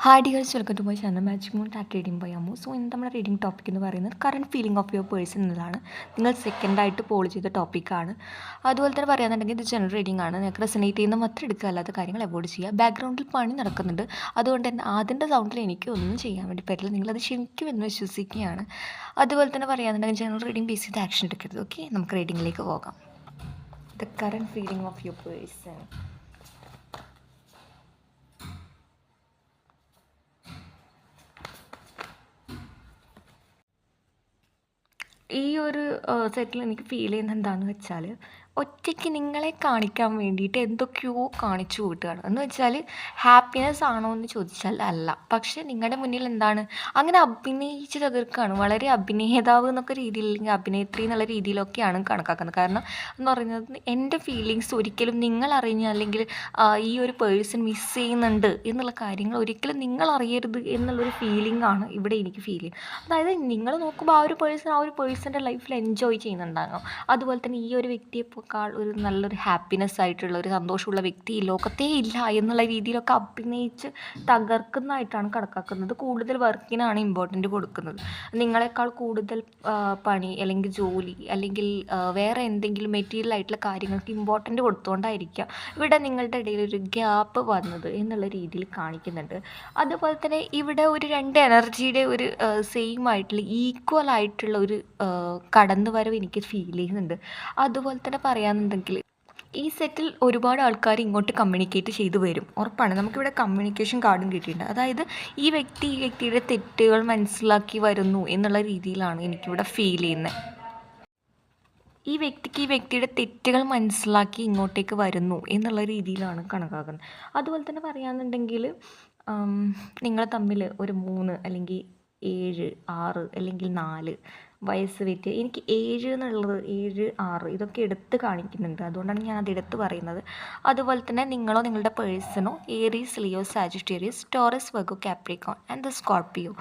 Hi dears, welcome to my channel magic moon ടാറ്റ് reading by Ammu. So ഇന്ന് നമ്മുടെ reading topic എന്ന് പറയുന്നത് current feeling of your person എന്നതാണ്. നിങ്ങൾ സെക്കൻഡായിട്ട് പോൾ ചെയ്ത ടോപ്പിക്കാണ്. അതുപോലെ തന്നെ പറയുകയാണെന്നുണ്ടെങ്കിൽ ഇത് ജനറൽ റീഡിംഗ് ആണ്. നിങ്ങൾക്ക് റെസനേറ്റ് ചെയ്യുന്ന മാത്രം എടുക്കുക, അല്ലാത്ത കാര്യങ്ങൾ അവോയ്ഡ് ചെയ്യുക. ബാക്ക്ഗ്രൗണ്ടിൽ പണി നടക്കുന്നുണ്ട്, അതുകൊണ്ട് തന്നെ അതിൻ്റെ സൗണ്ടിൽ എനിക്ക് ഒന്നും ചെയ്യാൻ വേണ്ടി പറ്റില്ല. നിങ്ങളത് ക്ഷമിക്കുമെന്ന് വിശ്വസിക്കുകയാണ്. അതുപോലെ തന്നെ പറയുകയാണെന്നുണ്ടെങ്കിൽ ജനറൽ റീഡിംഗ് ബേസ് ചെയ്ത് ആക്ഷൻ എടുക്കരുത്. ഓക്കെ, നമുക്ക് റീഡിങ്ങിലേക്ക് പോകാം. The current feeling of your person. ഈ ഒരു സെറ്റിൽ എനിക്ക് ഫീൽ ചെയ്യുന്നത് എന്താണെന്ന് വെച്ചാൽ, ഒറ്റയ്ക്ക് നിങ്ങളെ കാണിക്കാൻ വേണ്ടിയിട്ട് എന്തൊക്കെയോ കാണിച്ചു കൂട്ടുകയാണ്. എന്ന് വെച്ചാൽ ഹാപ്പിനെസ് ആണോ എന്ന് ചോദിച്ചാൽ അല്ല, പക്ഷേ നിങ്ങളുടെ മുന്നിൽ എന്താണ് അങ്ങനെ അഭിനയിച്ച് തകർക്കുകയാണ്. വളരെ അഭിനേതാവ് എന്നൊക്കെ രീതിയിൽ, അല്ലെങ്കിൽ അഭിനേത്രി എന്നുള്ള രീതിയിലൊക്കെയാണ് കണക്കാക്കുന്നത്. കാരണം എന്ന് പറയുന്നത് എൻ്റെ ഫീലിങ്സ് ഒരിക്കലും നിങ്ങൾ അറിഞ്ഞ, അല്ലെങ്കിൽ ഈ ഒരു പേഴ്സൺ മിസ് ചെയ്യുന്നുണ്ട് എന്നുള്ള കാര്യങ്ങൾ ഒരിക്കലും നിങ്ങൾ അറിയരുത് എന്നുള്ളൊരു ഫീലിംഗ് ആണ് ഇവിടെ എനിക്ക് ഫീൽ ചെയ്യുന്നത്. അതായത് നിങ്ങൾ നോക്കുമ്പോൾ ആ ഒരു പേഴ്സൻ്റെ ലൈഫിൽ എൻജോയ് ചെയ്യുന്നുണ്ടാകും. അതുപോലെ തന്നെ ഈ ഒരു വ്യക്തിയെക്കാൾ ഒരു നല്ലൊരു ഹാപ്പിനെസ് ആയിട്ടുള്ള ഒരു സന്തോഷമുള്ള വ്യക്തി ഈ ലോകത്തേ ഇല്ല എന്നുള്ള രീതിയിലൊക്കെ അഭിനയിച്ച് തകർക്കുന്നതായിട്ടാണ് കണക്കാക്കുന്നത്. കൂടുതൽ വർക്കിനാണ് ഇമ്പോർട്ടൻ്റ് കൊടുക്കുന്നത്. നിങ്ങളെക്കാൾ കൂടുതൽ പണി, അല്ലെങ്കിൽ ജോലി, അല്ലെങ്കിൽ വേറെ എന്തെങ്കിലും മെറ്റീരിയൽ ആയിട്ടുള്ള കാര്യങ്ങൾക്ക് ഇമ്പോർട്ടൻ്റ് കൊടുത്തുകൊണ്ടായിരിക്കാം ഇവിടെ നിങ്ങളുടെ ഇടയിൽ ഒരു ഗ്യാപ്പ് വന്നത് എന്നുള്ള രീതിയിൽ കാണിക്കുന്നുണ്ട്. അതുപോലെ തന്നെ ഇവിടെ ഒരു രണ്ട് എനർജിയുടെ ഒരു സെയിം ആയിട്ടുള്ള ഈക്വൽ ആയിട്ടുള്ള ഒരു കടന്നുവരവ് എനിക്ക് ഫീൽ ചെയ്യുന്നുണ്ട്. അതുപോലെ തന്നെ പറയാമെന്നുണ്ടെങ്കിൽ ഈ സെറ്റിൽ ഒരുപാട് ആൾക്കാർ ഇങ്ങോട്ട് കമ്മ്യൂണിക്കേറ്റ് ചെയ്തു വരും, ഉറപ്പാണ്. നമുക്കിവിടെ കമ്മ്യൂണിക്കേഷൻ കാർഡും കിട്ടിയിട്ടുണ്ട്. അതായത് ഈ വ്യക്തിയുടെ തെറ്റുകൾ മനസ്സിലാക്കി വരുന്നു എന്നുള്ള രീതിയിലാണ് എനിക്കിവിടെ ഫീൽ ചെയ്യുന്നത്. ഈ വ്യക്തിയുടെ തെറ്റുകൾ മനസ്സിലാക്കി ഇങ്ങോട്ടേക്ക് വരുന്നു എന്നുള്ള രീതിയിലാണ് കണക്കാക്കുന്നത്. അതുപോലെ തന്നെ പറയുകയാണെന്നുണ്ടെങ്കിൽ നിങ്ങൾ തമ്മിൽ ഒരു 3 അല്ലെങ്കിൽ 7, 6 അല്ലെങ്കിൽ 4 വയസ്സ് വ്യത്യ എനിക്ക് 7 എന്നുള്ളത് 7, 6 ഇതൊക്കെ എടുത്ത് കാണിക്കുന്നുണ്ട്. അതുകൊണ്ടാണ് ഞാൻ അത് എടുത്ത് പറയുന്നത്. അതുപോലെ തന്നെ നിങ്ങളോ നിങ്ങളുടെ പേഴ്സണോ Aries, Leo, Sagittarius, Taurus, Virgo, Capricorn and the Scorpio,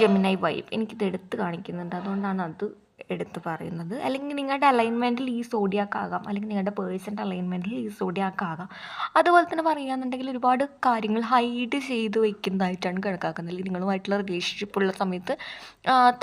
Gemini vibe എനിക്കിത് എടുത്ത് കാണിക്കുന്നുണ്ട്. അതുകൊണ്ടാണ് അത് എടുത്ത് പറയുന്നത്. അല്ലെങ്കിൽ നിങ്ങളുടെ അലൈൻമെൻറ്റിൽ ഈ സോഡിയാക്ക് ആകാം, അല്ലെങ്കിൽ നിങ്ങളുടെ പേഴ്സൻ്റെ അലൈൻമെൻറ്റിൽ ഈ സോഡിയാക്ക് ആകാം. അതുപോലെ തന്നെ പറയുകയാണെന്നുണ്ടെങ്കിൽ ഒരുപാട് കാര്യങ്ങൾ ഹൈഡ് ചെയ്ത് വയ്ക്കുന്നതായിട്ടാണ് കണക്കാക്കുന്നത്. അല്ലെങ്കിൽ നിങ്ങളുമായിട്ടുള്ള റിലേഷൻഷിപ്പ് ഉള്ള സമയത്ത്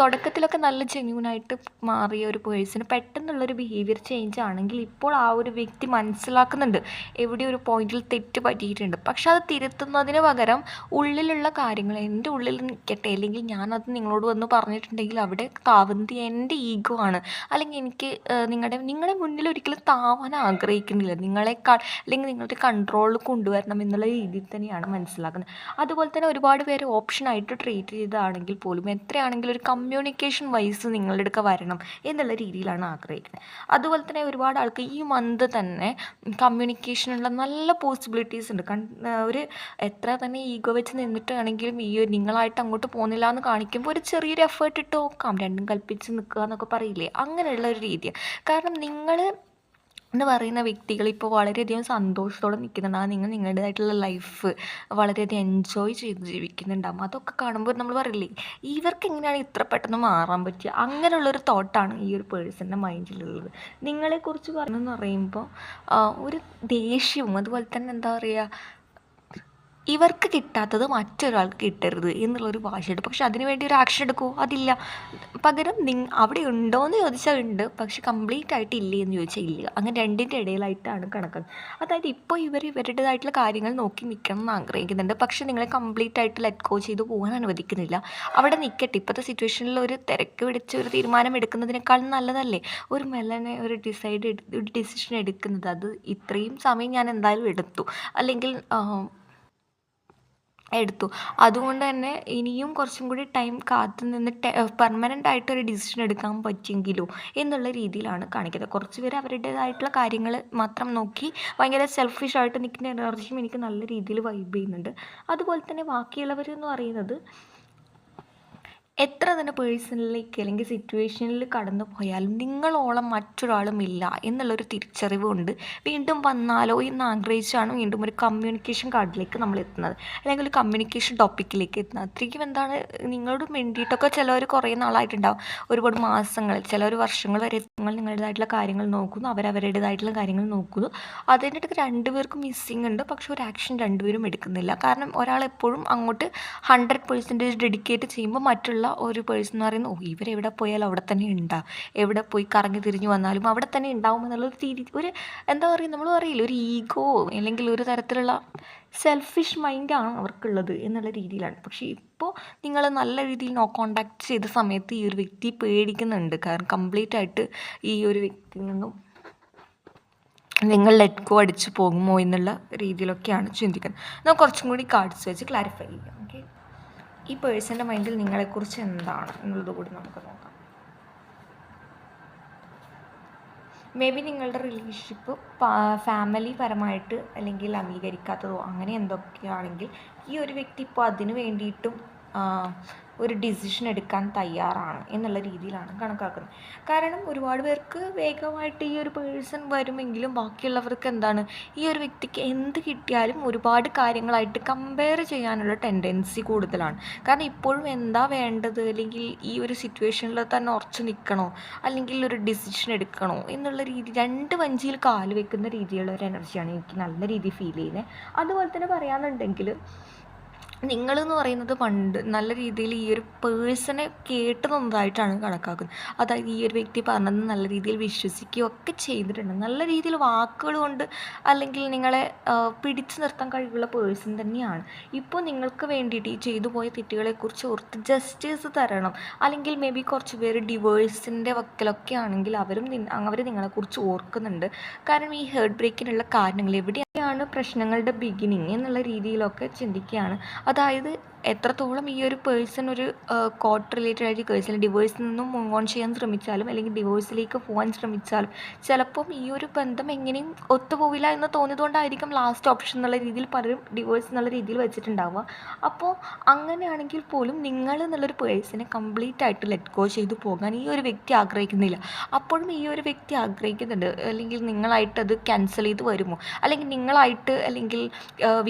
തുടക്കത്തിലൊക്കെ നല്ല ജെന്യൂനായിട്ട് മാറിയ ഒരു പേഴ്സണ് പെട്ടെന്നുള്ളൊരു ബിഹേവിയർ ചേഞ്ച് ആണെങ്കിൽ ഇപ്പോൾ ആ ഒരു വ്യക്തി മനസ്സിലാക്കുന്നുണ്ട് എവിടെ ഒരു പോയിന്റിൽ തെറ്റ് പറ്റിയിട്ടുണ്ട്. പക്ഷെ അത് തിരുത്തുന്നതിന് പകരം ഉള്ളിലുള്ള കാര്യങ്ങൾ എൻ്റെ ഉള്ളിൽ നിൽക്കട്ടെ, അല്ലെങ്കിൽ ഞാനത് നിങ്ങളോട് വന്ന് പറഞ്ഞിട്ടുണ്ടെങ്കിൽ അവിടെ താവുന്നത് എൻ്റെ ഈഗോ ആണ്. അല്ലെങ്കിൽ എനിക്ക് നിങ്ങളുടെ മുന്നിൽ ഒരിക്കലും താവാൻ ആഗ്രഹിക്കുന്നില്ല. നിങ്ങളെക്കാൾ അല്ലെങ്കിൽ നിങ്ങളുടെ കൺട്രോളിൽ കൊണ്ടുവരണം എന്നുള്ള രീതിയിൽ തന്നെയാണ് മനസ്സിലാക്കുന്നത്. അതുപോലെ തന്നെ ഒരുപാട് പേര് ഓപ്ഷനായിട്ട് ട്രീറ്റ് ചെയ്തതാണെങ്കിൽ പോലും എത്രയാണെങ്കിലും ഒരു കമ്മ്യൂണിക്കേഷൻ വൈസ് നിങ്ങളുടെ അടുക്ക വരണം എന്നുള്ള രീതിയിലാണ് ആഗ്രഹിക്കുന്നത്. അതുപോലെ തന്നെ ഒരുപാട് ആൾക്ക് ഈ മന്ത് തന്നെ കമ്മ്യൂണിക്കേഷനുള്ള നല്ല പോസിബിലിറ്റീസ് ഉണ്ട്. ഒരു എത്ര തന്നെ ഈഗോ വെച്ച് നിന്നിട്ടാണെങ്കിലും ഈ നിങ്ങളായിട്ട് അങ്ങോട്ട് പോകുന്നില്ല എന്ന് കാണിക്കുമ്പോൾ ഒരു ചെറിയൊരു എഫേർട്ട് ഇട്ട് നോക്കാം, രണ്ടും കൽപ്പിച്ച് നിൽക്കുക എന്നൊക്കെ പറയില്ലേ, അങ്ങനെയുള്ള ഒരു രീതിയാണ്. കാരണം നിങ്ങൾ എന്ന് പറയുന്ന വ്യക്തികൾ ഇപ്പോൾ വളരെയധികം സന്തോഷത്തോടെ നിൽക്കുന്നുണ്ടാകും. നിങ്ങൾ നിങ്ങളുടേതായിട്ടുള്ള ലൈഫ് വളരെയധികം എൻജോയ് ചെയ്ത് ജീവിക്കുന്നുണ്ടാകും. അതൊക്കെ കാണുമ്പോൾ നമ്മൾ പറയില്ലേ, ഇവർക്ക് എങ്ങനെയാണ് ഇത്ര പെട്ടെന്ന് മാറാൻ പറ്റുക, അങ്ങനെയുള്ളൊരു തോട്ടാണ് ഈ ഒരു പേഴ്സൻ്റെ മൈൻഡിലുള്ളത്. നിങ്ങളെക്കുറിച്ച് പറഞ്ഞെന്ന് പറയുമ്പോൾ ഒരു ദേഷ്യവും, അതുപോലെ തന്നെ എന്താ പറയുക, ഇവർക്ക് കിട്ടാത്തത് മറ്റൊരാൾക്ക് കിട്ടരുത് എന്നുള്ളൊരു വാശിയുണ്ട്. പക്ഷെ അതിനുവേണ്ടി ഒരു ആക്ഷൻ എടുക്കുമോ? അതില്ല. പകരം അവിടെ ഉണ്ടോ എന്ന് ചോദിച്ചാൽ ഉണ്ട്, പക്ഷെ കംപ്ലീറ്റ് ആയിട്ട് ഇല്ലേ എന്ന് ചോദിച്ചാൽ ഇല്ല. അങ്ങനെ രണ്ടിൻ്റെ ഇടയിലായിട്ടാണ് കണക്കാക്കുന്നത്. അതായത് ഇപ്പോൾ ഇവരുടേതായിട്ടുള്ള കാര്യങ്ങൾ നോക്കി നിൽക്കണം എന്ന് ആഗ്രഹിക്കുന്നുണ്ട്, പക്ഷെ നിങ്ങളെ കംപ്ലീറ്റ് ആയിട്ട് ലെറ്റ് ഗോ ചെയ്ത് പോകാൻ അനുവദിക്കുന്നില്ല. അവിടെ നിൽക്കട്ടെ. ഇപ്പോഴത്തെ സിറ്റുവേഷനിൽ ഒരു തിരക്ക് പിടിച്ച് ഒരു തീരുമാനം എടുക്കുന്നതിനേക്കാളും നല്ലതല്ലേ ഒരു മെല്ലനെ ഒരു ഡിസിഷൻ എടുക്കുന്നത്. അത് ഇത്രയും സമയം ഞാൻ എന്തായാലും എടുത്തു, അല്ലെങ്കിൽ അതുകൊണ്ട് തന്നെ ഇനിയും കുറച്ചും കൂടി ടൈം കാത്തു നിന്നിട്ട് പെർമനൻ്റ് ആയിട്ടൊരു ഡിസിഷൻ എടുക്കാൻ പറ്റുമെങ്കിലോ എന്നുള്ള രീതിയിലാണ് കാണിക്കുന്നത്. കുറച്ച് പേര് അവരുടേതായിട്ടുള്ള കാര്യങ്ങൾ മാത്രം നോക്കി ഭയങ്കര സെൽഫിഷായിട്ട് നിൽക്കുന്ന എനർജിയും എനിക്ക് നല്ല രീതിയിൽ വൈബ് ചെയ്യുന്നുണ്ട്. അതുപോലെ തന്നെ ബാക്കിയുള്ളവരെന്ന് പറയുന്നത് എത്ര തന്നെ പേഴ്സണിലേക്ക് അല്ലെങ്കിൽ സിറ്റുവേഷനിൽ കടന്നു പോയാലും നിങ്ങളോളം മറ്റൊരാളും ഇല്ല എന്നുള്ളൊരു തിരിച്ചറിവ് കൊണ്ട് വീണ്ടും വന്നാലോ എന്ന് ആഗ്രഹിച്ചാണ് വീണ്ടും ഒരു കമ്മ്യൂണിക്കേഷൻ കാർഡിലേക്ക് നമ്മൾ എത്തുന്നത്, അല്ലെങ്കിൽ ഒരു കമ്മ്യൂണിക്കേഷൻ ടോപ്പിക്കിലേക്ക് എത്തുന്നത്. അത്രയ്ക്കും എന്താണ് നിങ്ങളോട് വേണ്ടിയിട്ടൊക്കെ ചിലവർ കുറേ നാളായിട്ടുണ്ടാവും, ഒരുപാട് മാസങ്ങൾ, ചിലവർ വർഷങ്ങൾ വരെ നിങ്ങൾ നിങ്ങളുടേതായിട്ടുള്ള കാര്യങ്ങൾ നോക്കുന്നു, അവരവരുടേതായിട്ടുള്ള കാര്യങ്ങൾ നോക്കുന്നു. അതിനിടയ്ക്ക് രണ്ടുപേർക്കും മിസ്സിങ് ഉണ്ട്, പക്ഷെ ഒരു ആക്ഷൻ രണ്ടുപേരും എടുക്കുന്നില്ല. കാരണം ഒരാൾ എപ്പോഴും അങ്ങോട്ട് 100% ഡെഡിക്കേറ്റ് ചെയ്യുമ്പോൾ മറ്റുള്ള ഒരു പേഴ്സൺ എന്ന് പറയുന്നത്, ഓ ഇവരെവിടെ പോയാലും അവിടെ തന്നെ ഉണ്ടാവും, എവിടെ പോയി കറങ്ങി തിരിഞ്ഞ് വന്നാലും അവിടെ തന്നെ ഉണ്ടാവും എന്നുള്ളൊരു ഒരു എന്താ പറയുക, നമ്മൾ പറയില്ല, ഒരു ഈഗോ അല്ലെങ്കിൽ ഒരു തരത്തിലുള്ള സെൽഫിഷ് മൈൻഡാണ് അവർക്കുള്ളത് എന്നുള്ള രീതിയിലാണ്. പക്ഷേ ഇപ്പോൾ നിങ്ങൾ നല്ല രീതിയിൽ നോ കോണ്ടാക്ട് ചെയ്ത സമയത്ത് ഈ ഒരു വ്യക്തി പേടിക്കുന്നുണ്ട്. കാരണം കംപ്ലീറ്റ് ആയിട്ട് ഈ ഒരു വ്യക്തിയിൽ നിന്നും നിങ്ങൾ ലെറ്റ് ഗോ അടിച്ചു പോകുമോ എന്നുള്ള രീതിയിലൊക്കെയാണ് ചിന്തിക്കുന്നത്. നമുക്ക് കുറച്ചും കൂടി കാർഡ്സ് വെച്ച് ക്ലാരിഫൈ ചെയ്യാം. ഓക്കെ, ഈ പേഴ്സൻ്റെ മൈൻഡിൽ നിങ്ങളെക്കുറിച്ച് എന്താണ് എന്നുള്ളത് കൂടി നമുക്ക് നോക്കാം. മേ ബി നിങ്ങളുടെ റിലേഷൻഷിപ്പ് ഫാമിലി പരമായിട്ട് അല്ലെങ്കിൽ അംഗീകരിക്കാത്തതോ അങ്ങനെ എന്തൊക്കെയാണെങ്കിൽ ഈ ഒരു വ്യക്തി ഇപ്പോൾ അതിന് വേണ്ടിയിട്ടും ഒരു ഡിസിഷൻ എടുക്കാൻ തയ്യാറാണ് എന്നുള്ള രീതിയിലാണ് കണക്കാക്കുന്നത്. കാരണം ഒരുപാട് പേർക്ക് വേഗമായിട്ട് ഈ ഒരു പേഴ്സൺ വരുമെങ്കിലും ബാക്കിയുള്ളവർക്ക് എന്താണ്, ഈ ഒരു വ്യക്തിക്ക് എന്ത് കിട്ടിയാലും ഒരുപാട് കാര്യങ്ങളായിട്ട് കമ്പയർ ചെയ്യാനുള്ള ടെൻഡൻസി കൂടുതലാണ്. കാരണം ഇപ്പോഴും എന്താ വേണ്ടത്, അല്ലെങ്കിൽ ഈ ഒരു സിറ്റുവേഷനിൽ തന്നെ ഉറച്ചു നിൽക്കണോ അല്ലെങ്കിൽ ഒരു ഡിസിഷൻ എടുക്കണോ എന്നുള്ള രീതി, രണ്ട് വഞ്ചിയിൽ കാല് വെക്കുന്ന രീതിയിലുള്ള ഒരു എനർജിയാണ് എനിക്ക് നല്ല രീതിയിൽ ഫീൽ ചെയ്യുന്നത്. അതുപോലെ തന്നെ പറയാനുണ്ടെങ്കിൽ നിങ്ങളെന്ന് പറയുന്നത് പണ്ട് നല്ല രീതിയിൽ ഈ ഒരു പേഴ്സണെ കേട്ട് തന്നതായിട്ടാണ് കണക്കാക്കുന്നത്. അതായത് ഈ ഒരു വ്യക്തി പറഞ്ഞത് നല്ല രീതിയിൽ വിശ്വസിക്കുകയോ ഒക്കെ ചെയ്തിട്ടുണ്ട്. നല്ല രീതിയിൽ വാക്കുകൾ കൊണ്ട് അല്ലെങ്കിൽ നിങ്ങളെ പിടിച്ചു നിർത്താൻ കഴിവുള്ള പേഴ്സൺ തന്നെയാണ്. ഇപ്പോൾ നിങ്ങൾക്ക് വേണ്ടിയിട്ട് ഈ ചെയ്തു പോയ തെറ്റുകളെക്കുറിച്ച് ഓർത്ത് ജസ്റ്റിസ് തരണം, അല്ലെങ്കിൽ മേ ബി കുറച്ച് പേര് ഡിവോഴ്സിൻ്റെ വക്കിലൊക്കെ ആണെങ്കിൽ അവർ നിങ്ങളെക്കുറിച്ച് ഓർക്കുന്നുണ്ട്. കാരണം ഈ ഹേർട്ട് ബ്രേക്കിനുള്ള കാരണങ്ങൾ എവിടെയാണ് പ്രശ്നങ്ങളുടെ ബിഗിനിങ് എന്നുള്ള രീതിയിലൊക്കെ ചിന്തിക്കുകയാണ്. അതായത് എത്രത്തോളം ഈ ഒരു പേഴ്സൺ ഒരു കോർട്ട് റിലേറ്റഡ് ആയിട്ട് കേസിൽ ഡിവോഴ്സിൽ നിന്നും മൂവ് ഓൺ ചെയ്യാൻ ശ്രമിച്ചാലും അല്ലെങ്കിൽ ഡിവോഴ്സിലേക്ക് പോകാൻ ശ്രമിച്ചാലും ചിലപ്പം ഈ ഒരു ബന്ധം എങ്ങനെയും ഒത്തുപോവില്ല എന്ന് തോന്നിയതുകൊണ്ടായിരിക്കും ലാസ്റ്റ് ഓപ്ഷൻ എന്നുള്ള രീതിയിൽ പലരും ഡിവോഴ്സ് എന്നുള്ള രീതിയിൽ വെച്ചിട്ടുണ്ടാവുക. അപ്പോൾ അങ്ങനെയാണെങ്കിൽ പോലും നിങ്ങൾ എന്നുള്ളൊരു പേഴ്സണെ കംപ്ലീറ്റ് ആയിട്ട് ലെറ്റ് ഗോ ചെയ്തു പോകാൻ ഈ ഒരു വ്യക്തി ആഗ്രഹിക്കുന്നില്ല. അപ്പോഴും ഈ ഒരു വ്യക്തി ആഗ്രഹിക്കുന്നുണ്ട്, അല്ലെങ്കിൽ നിങ്ങളായിട്ട് അത് ക്യാൻസൽ ചെയ്ത് വരുമോ, അല്ലെങ്കിൽ നിങ്ങളായിട്ട് അല്ലെങ്കിൽ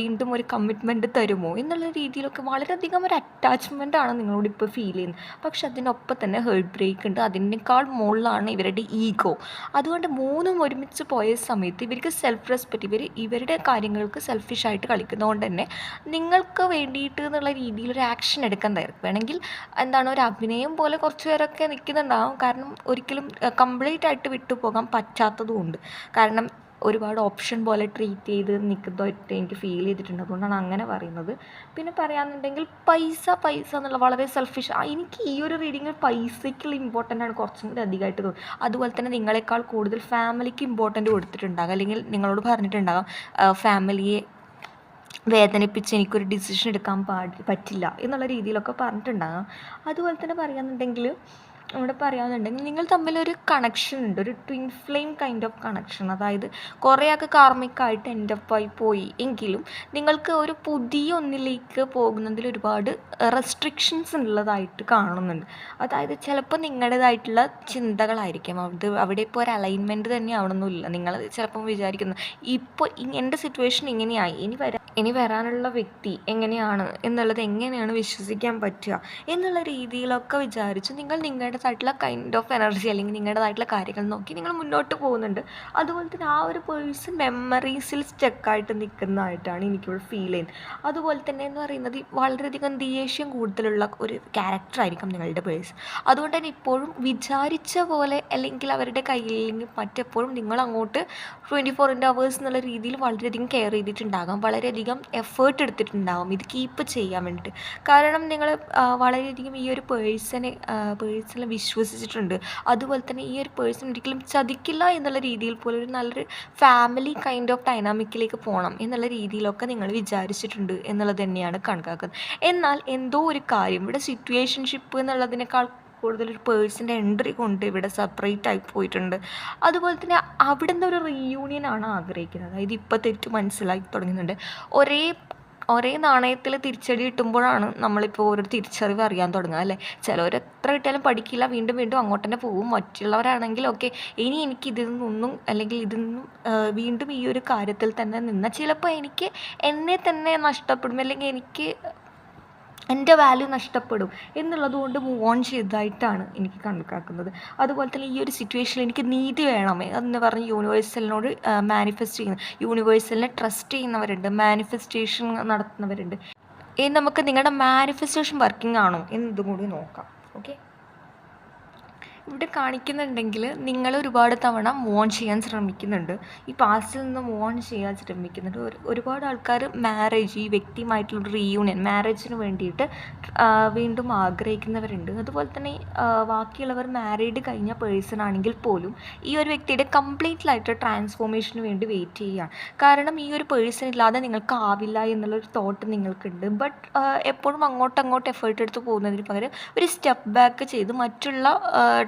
വീണ്ടും ഒരു കമ്മിറ്റ്മെൻറ്റ് തരുമോ എന്നുള്ള രീതിയിലൊക്കെ വളരെയധികം ഒരു അറ്റാച്ച്മെൻ്റാണ് നിങ്ങളോട് ഇപ്പോൾ ഫീൽ ചെയ്യുന്നത്. പക്ഷെ അതിനൊപ്പം തന്നെ ഹേർട്ട് ബ്രേക്ക് ഉണ്ട്, അതിനേക്കാൾ മുകളിലാണ് ഇവരുടെ ഈഗോ. അതുകൊണ്ട് മൂന്നും ഒരുമിച്ച് പോയ സമയത്ത് ഇവർക്ക് സെൽഫ് റെസ്പെക്റ്റ്, ഇവരുടെ കാര്യങ്ങൾക്ക് സെൽഫിഷായിട്ട് കളിക്കുന്നതുകൊണ്ട് തന്നെ നിങ്ങൾക്ക് വേണ്ടിയിട്ട് എന്നുള്ള രീതിയിൽ ഒരു ആക്ഷൻ എടുക്കാൻ തയ്യാറും. വേണമെങ്കിൽ എന്താണ് ഒരു അഭിനയം പോലെ കുറച്ച് പേരൊക്കെ നിൽക്കുന്നുണ്ടാകും. കാരണം ഒരിക്കലും കംപ്ലീറ്റ് ആയിട്ട് വിട്ടുപോകാൻ പറ്റാത്തതുമുണ്ട്. കാരണം ഒരുപാട് ഓപ്ഷൻ പോലെ ട്രീറ്റ് ചെയ്ത് നിൽക്കുന്നതായിട്ട് എനിക്ക് ഫീൽ ചെയ്തിട്ടുണ്ട്. അതുകൊണ്ടാണ് അങ്ങനെ പറയുന്നത്. പിന്നെ പറയാമെന്നുണ്ടെങ്കിൽ പൈസ എന്നുള്ള വളരെ സെൽഫിഷ്. എനിക്ക് ഈ ഒരു റീഡിങ്ങിൽ പൈസയ്ക്കുള്ള ഇമ്പോർട്ടൻ്റ് ആണ് കുറച്ചും കൂടി അധികമായിട്ട് തോന്നും. അതുപോലെ തന്നെ നിങ്ങളെക്കാൾ കൂടുതൽ ഫാമിലിക്ക് ഇമ്പോർട്ടൻ്റ് കൊടുത്തിട്ടുണ്ടാകും, അല്ലെങ്കിൽ നിങ്ങളോട് പറഞ്ഞിട്ടുണ്ടാകാം ഫാമിലിയെ വേദനിപ്പിച്ച് എനിക്കൊരു ഡിസിഷൻ എടുക്കാൻ പറ്റില്ല എന്നുള്ള രീതിയിലൊക്കെ പറഞ്ഞിട്ടുണ്ടാകാം. അതുപോലെ തന്നെ പറയാമെന്നുണ്ടെങ്കിൽ നിങ്ങൾ തമ്മിലൊരു കണക്ഷൻ ഉണ്ട്, ഒരു twin flame kind of connection. അതായത് കുറേയൊക്കെ കാർമികമായിട്ട് എൻഡപ്പായി പോയി എങ്കിലും നിങ്ങൾക്ക് ഒരു പുതിയ ഒന്നിലേക്ക് പോകുന്നതിൽ ഒരുപാട് റെസ്ട്രിക്ഷൻസ് ഉള്ളതായിട്ട് കാണുന്നുണ്ട്. അതായത് ചിലപ്പോൾ നിങ്ങളുടേതായിട്ടുള്ള ചിന്തകളായിരിക്കും അവിടെ ഇപ്പോൾ ഒരു അലൈൻമെൻറ്റ് തന്നെ ആവണമെന്നില്ല. നിങ്ങൾ ചിലപ്പം വിചാരിക്കുന്നത് ഇപ്പോൾ എൻ്റെ സിറ്റുവേഷൻ ഇങ്ങനെയായി, ഇനി വരാനുള്ള വ്യക്തി എങ്ങനെയാണ് എന്നുള്ളത് എങ്ങനെയാണ് വിശ്വസിക്കാൻ പറ്റുക എന്നുള്ള രീതിയിലൊക്കെ വിചാരിച്ച് നിങ്ങൾ നിങ്ങളുടേതായിട്ടുള്ള കൈൻഡ് ഓഫ് എനർജി അല്ലെങ്കിൽ നിങ്ങളുടേതായിട്ടുള്ള കാര്യങ്ങൾ നോക്കി നിങ്ങൾ മുന്നോട്ട് പോകുന്നുണ്ട്. അതുപോലെ തന്നെ ആ ഒരു പേഴ്സൺ മെമ്മറീസിൽ സ്റ്റക്കായിട്ട് നിൽക്കുന്നതായിട്ടാണ് എനിക്കിവിടെ ഫീൽ ചെയ്യുന്നത്. അതുപോലെ തന്നെ എന്ന് പറയുന്നത് വളരെയധികം ദേഷ്യം കൂടുതലുള്ള ഒരു ക്യാരക്ടറായിരിക്കും നിങ്ങളുടെ പേഴ്സൺ. അതുകൊണ്ട് തന്നെ ഇപ്പോഴും വിചാരിച്ച പോലെ അല്ലെങ്കിൽ അവരുടെ കയ്യിലെങ്കിൽ മറ്റെപ്പോഴും നിങ്ങൾ അങ്ങോട്ട് 24/7 എന്നുള്ള രീതിയിൽ വളരെയധികം കെയർ ചെയ്തിട്ടുണ്ടാകാം, വളരെയധികം എഫേർട്ട് ഇത് കീപ്പ് ചെയ്യാൻ വേണ്ടിയിട്ട്. കാരണം നിങ്ങൾ വളരെയധികം ഈ ഒരു പേഴ്സണെ വിശ്വസിച്ചിട്ടുണ്ട്. അതുപോലെ തന്നെ ഈ ഒരു പേഴ്സൺ ഒരിക്കലും ചതിക്കില്ല എന്നുള്ള രീതിയിൽ പോലെ ഒരു നല്ലൊരു ഫാമിലി കൈൻഡ് ഓഫ് ഡൈനാമിക്കിലേക്ക് പോകണം എന്നുള്ള രീതിയിലൊക്കെ നിങ്ങൾ വിചാരിച്ചിട്ടുണ്ട് എന്നുള്ളത് തന്നെയാണ് കണക്കാക്കുന്നത്. എന്നാൽ എന്തോ ഒരു കാര്യം ഇവിടെ സിറ്റുവേഷൻഷിപ്പ് എന്നുള്ളതിനേക്കാൾ കൂടുതലൊരു പേഴ്സൻ്റെ എൻട്രി കൊണ്ട് ഇവിടെ സെപ്പറേറ്റ് ആയി പോയിട്ടുണ്ട്. അതുപോലെ തന്നെ അവിടെ നിന്ന് ഒരു റീയൂണിയനാണ് ആഗ്രഹിക്കുന്നത്. അതായത് ഇപ്പോൾ തെറ്റ് മനസ്സിലാക്കി തുടങ്ങുന്നുണ്ട്. ഒരേ ഒരേ നാണയത്തിൽ തിരിച്ചടി കിട്ടുമ്പോഴാണ് നമ്മളിപ്പോൾ ഒരു തിരിച്ചറിവ് അറിയാൻ തുടങ്ങുക അല്ലേ. ചിലവർ എത്ര കിട്ടിയാലും പഠിക്കില്ല, വീണ്ടും വീണ്ടും അങ്ങോട്ട് തന്നെ പോകും. മറ്റുള്ളവരാണെങ്കിൽ ഓക്കെ, ഇനി എനിക്ക് ഇതിൽ നിന്നും അല്ലെങ്കിൽ ഇതിൽ നിന്നും വീണ്ടും ഈ ഒരു കാര്യത്തിൽ തന്നെ നിന്നാൽ ചിലപ്പോൾ എനിക്ക് എന്നെ തന്നെ നഷ്ടപ്പെടും, അല്ലെങ്കിൽ എനിക്ക് എൻ്റെ വാല്യൂ നഷ്ടപ്പെടും എന്നുള്ളത് കൊണ്ട് മൂവ് ഓൺ ചെയ്തതായിട്ടാണ് എനിക്ക് കണക്കാക്കുന്നത്. അതുപോലെ തന്നെ ഈ ഒരു സിറ്റുവേഷനിൽ എനിക്ക് നീതി വേണമേ എന്ന് പറഞ്ഞ് യൂണിവേഴ്സലിനോട് മാനിഫെസ്റ്റ് ചെയ്യുന്ന, യൂണിവേഴ്സലിനെ ട്രസ്റ്റ് ചെയ്യുന്നവരുണ്ട്, മാനിഫെസ്റ്റേഷൻ നടത്തുന്നവരുണ്ട്. ഇനി നമുക്ക് നിങ്ങളുടെ മാനിഫെസ്റ്റേഷൻ വർക്കിംഗ് ആണോ എന്നതും കൂടി നോക്കാം. ഓക്കെ, ഇവിടെ കാണിക്കുന്നുണ്ടെങ്കിൽ നിങ്ങൾ ഒരുപാട് തവണ മൂവ് ഓൺ ചെയ്യാൻ ശ്രമിക്കുന്നുണ്ട്, ഈ പാസ്റ്റിൽ നിന്ന് മൂവ് ഓൺ ചെയ്യാൻ ശ്രമിക്കുന്നുണ്ട്. ഒരുപാട് ആൾക്കാർ മാരേജ്, ഈ വ്യക്തിയുമായിട്ടുള്ള റീയൂണിയൻ, മാരേജിന് വേണ്ടിയിട്ട് വീണ്ടും ആഗ്രഹിക്കുന്നവരുണ്ട്. അതുപോലെ തന്നെ ബാക്കിയുള്ളവർ മാരീഡ് കഴിഞ്ഞ പേഴ്സൺ ആണെങ്കിൽ പോലും ഈ ഒരു വ്യക്തിയുടെ കംപ്ലീറ്റ്ലായിട്ട് ട്രാൻസ്ഫോർമേഷന് വേണ്ടി വെയിറ്റ് ചെയ്യുകയാണ്. കാരണം ഈ ഒരു പേഴ്സൺ ഇല്ലാതെ നിങ്ങൾക്ക് ആവില്ല എന്നുള്ളൊരു തോട്ട് നിങ്ങൾക്കുണ്ട്. ബട്ട് എപ്പോഴും അങ്ങോട്ട് എഫേർട്ട് എടുത്ത് പോകുന്നതിന് പകരം ഒരു സ്റ്റെപ്പ് ബാക്ക് ചെയ്ത് മറ്റുള്ള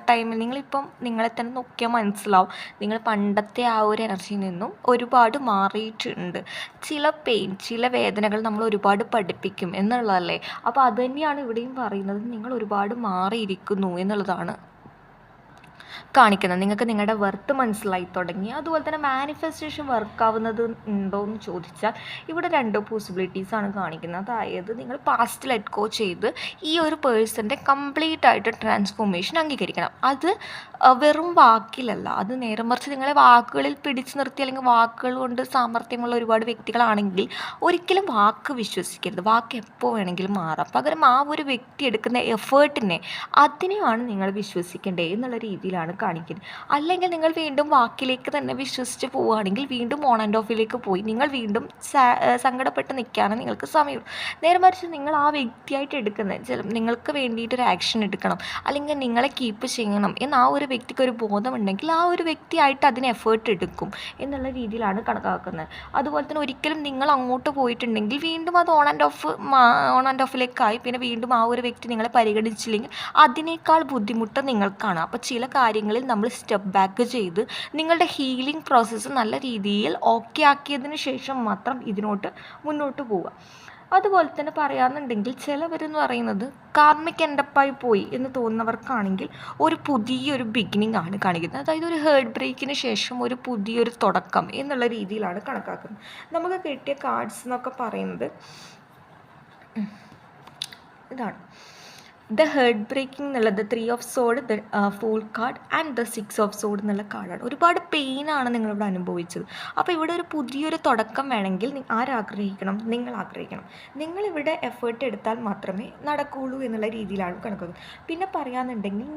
ടൈമിൽ നിങ്ങളിപ്പം നിങ്ങളെ തന്നെ നോക്കിയാൽ മനസ്സിലാവും, നിങ്ങൾ പണ്ടത്തെ ആ ഒരു എനർജിയിൽ നിന്നും ഒരുപാട് മാറിയിട്ടുണ്ട്. ചില പെയിൻ, ചില വേദനകൾ നമ്മൾ ഒരുപാട് പഠിപ്പിക്കും എന്നുള്ളതല്ലേ. അപ്പോൾ അത് തന്നെയാണ് ഇവിടെയും പറയുന്നത്, നിങ്ങൾ ഒരുപാട് മാറിയിരിക്കുന്നു എന്നുള്ളതാണ് കാണിക്കുന്നത്. നിങ്ങൾക്ക് നിങ്ങളുടെ വർത്ത് മനസ്സിലായി തുടങ്ങി. അതുപോലെ തന്നെ മാനിഫെസ്റ്റേഷൻ വർക്കാവുന്നത് ഉണ്ടോ എന്ന് ചോദിച്ചാൽ ഇവിടെ 2 പോസിബിലിറ്റീസാണ് കാണിക്കുന്നത്. അതായത് നിങ്ങൾ പാസ്റ്റ് ലെറ്റ് ഗോ ചെയ്ത് ഈ ഒരു പേഴ്സൻ്റെ കംപ്ലീറ്റ് ആയിട്ട് ട്രാൻസ്ഫോർമേഷൻ അംഗീകരിക്കണം. അത് വെറും വാക്കിലല്ല, അത് നേരെ മറിച്ച് നിങ്ങളെ വാക്കുകളിൽ പിടിച്ചു നിർത്തി അല്ലെങ്കിൽ വാക്കുകൾ കൊണ്ട് സാമർഥ്യമുള്ള ഒരുപാട് വ്യക്തികളാണെങ്കിൽ ഒരിക്കലും വാക്ക് വിശ്വസിക്കരുത്. വാക്ക് എപ്പോൾ വേണമെങ്കിലും മാറാം. പകരം ആ ഒരു വ്യക്തി എടുക്കുന്ന എഫേർട്ടിനെ, അതിനെയാണ് നിങ്ങൾ വിശ്വസിക്കേണ്ടത് എന്നുള്ള രീതിയിലാണ് കാണിക്കുന്നത്. അല്ലെങ്കിൽ നിങ്ങൾ വീണ്ടും വാക്കിലേക്ക് തന്നെ വിശ്വസിച്ച് പോവുകയാണെങ്കിൽ വീണ്ടും ഓൺ ആൻഡ് ഓഫിലേക്ക് പോയി നിങ്ങൾ വീണ്ടും സങ്കടപ്പെട്ട് നിൽക്കാനേ നിങ്ങൾക്ക് സമയമുള്ളൂ. നേരെ മറിച്ച് നിങ്ങൾ ആ വ്യക്തിയായിട്ട് എടുക്കുന്നത്, നിങ്ങൾക്ക് വേണ്ടിയിട്ടൊരു ആക്ഷൻ എടുക്കണം അല്ലെങ്കിൽ നിങ്ങളെ കീപ്പ് ചെയ്യണം എന്ന് ആ ഒരു വ്യക്തിക്ക് ഒരു ബോധമുണ്ടെങ്കിൽ ആ ഒരു വ്യക്തിയായിട്ട് അതിന് എഫേർട്ട് എടുക്കും എന്നുള്ള രീതിയിലാണ് കണക്കാക്കുന്നത്. അതുപോലെ തന്നെ ഒരിക്കലും നിങ്ങൾ അങ്ങോട്ട് പോയിട്ടുണ്ടെങ്കിൽ വീണ്ടും അത് ഓൺ ആൻഡ് ഓഫിലേക്കായി പിന്നെ വീണ്ടും ആ ഒരു വ്യക്തി നിങ്ങളെ പരിഗണിച്ചില്ലെങ്കിൽ അതിനേക്കാൾ ബുദ്ധിമുട്ട് നിങ്ങൾക്കാണ്. അപ്പോൾ ചില കാര്യങ്ങളിൽ നമ്മൾ സ്റ്റെപ്പ് ബാക്ക് ചെയ്ത് നിങ്ങളുടെ ഹീലിംഗ് പ്രോസസ്സ് നല്ല രീതിയിൽ ഓക്കെ ആക്കിയതിന് ശേഷം മാത്രം ഇതിനോട്ട് മുന്നോട്ട് പോവുക. അതുപോലെ തന്നെ പറയാമെന്നുണ്ടെങ്കിൽ ചിലവരെന്ന് പറയുന്നത് കാർമിക് എൻഡപ്പായി പോയി എന്ന് തോന്നുന്നവർക്കാണെങ്കിൽ ഒരു പുതിയൊരു ബിഗിനിങ് ആണ് കാണിക്കുന്നത്. അതായത് ഒരു ഹേർട്ട് ബ്രേക്കിന് ശേഷം ഒരു പുതിയൊരു തുടക്കം എന്നുള്ള രീതിയിലാണ് കണക്കാക്കുന്നത്. നമുക്ക് കിട്ടിയ കാർഡ്സ് എന്നൊക്കെ പറയുന്നത് ഇതാണ്. ദ ഹേർട്ട് ബ്രേക്കിംഗ് എന്നുള്ളത് 3 of സോഡ്, the fool card and the 6 of സോഡ് എന്നുള്ള കാർഡാണ്. ഒരുപാട് പെയിനാണ് നിങ്ങളിവിടെ അനുഭവിച്ചത്. അപ്പോൾ ഇവിടെ ഒരു പുതിയൊരു തുടക്കം വേണമെങ്കിൽ ആരാഗ്രഹിക്കണം? നിങ്ങൾ ആഗ്രഹിക്കണം. നിങ്ങളിവിടെ എഫേർട്ട് എടുത്താൽ മാത്രമേ നടക്കുകയുള്ളൂ എന്നുള്ള രീതിയിലാണ് കണക്കാക്കുന്നത്. പിന്നെ പറയാമെന്നുണ്ടെങ്കിൽ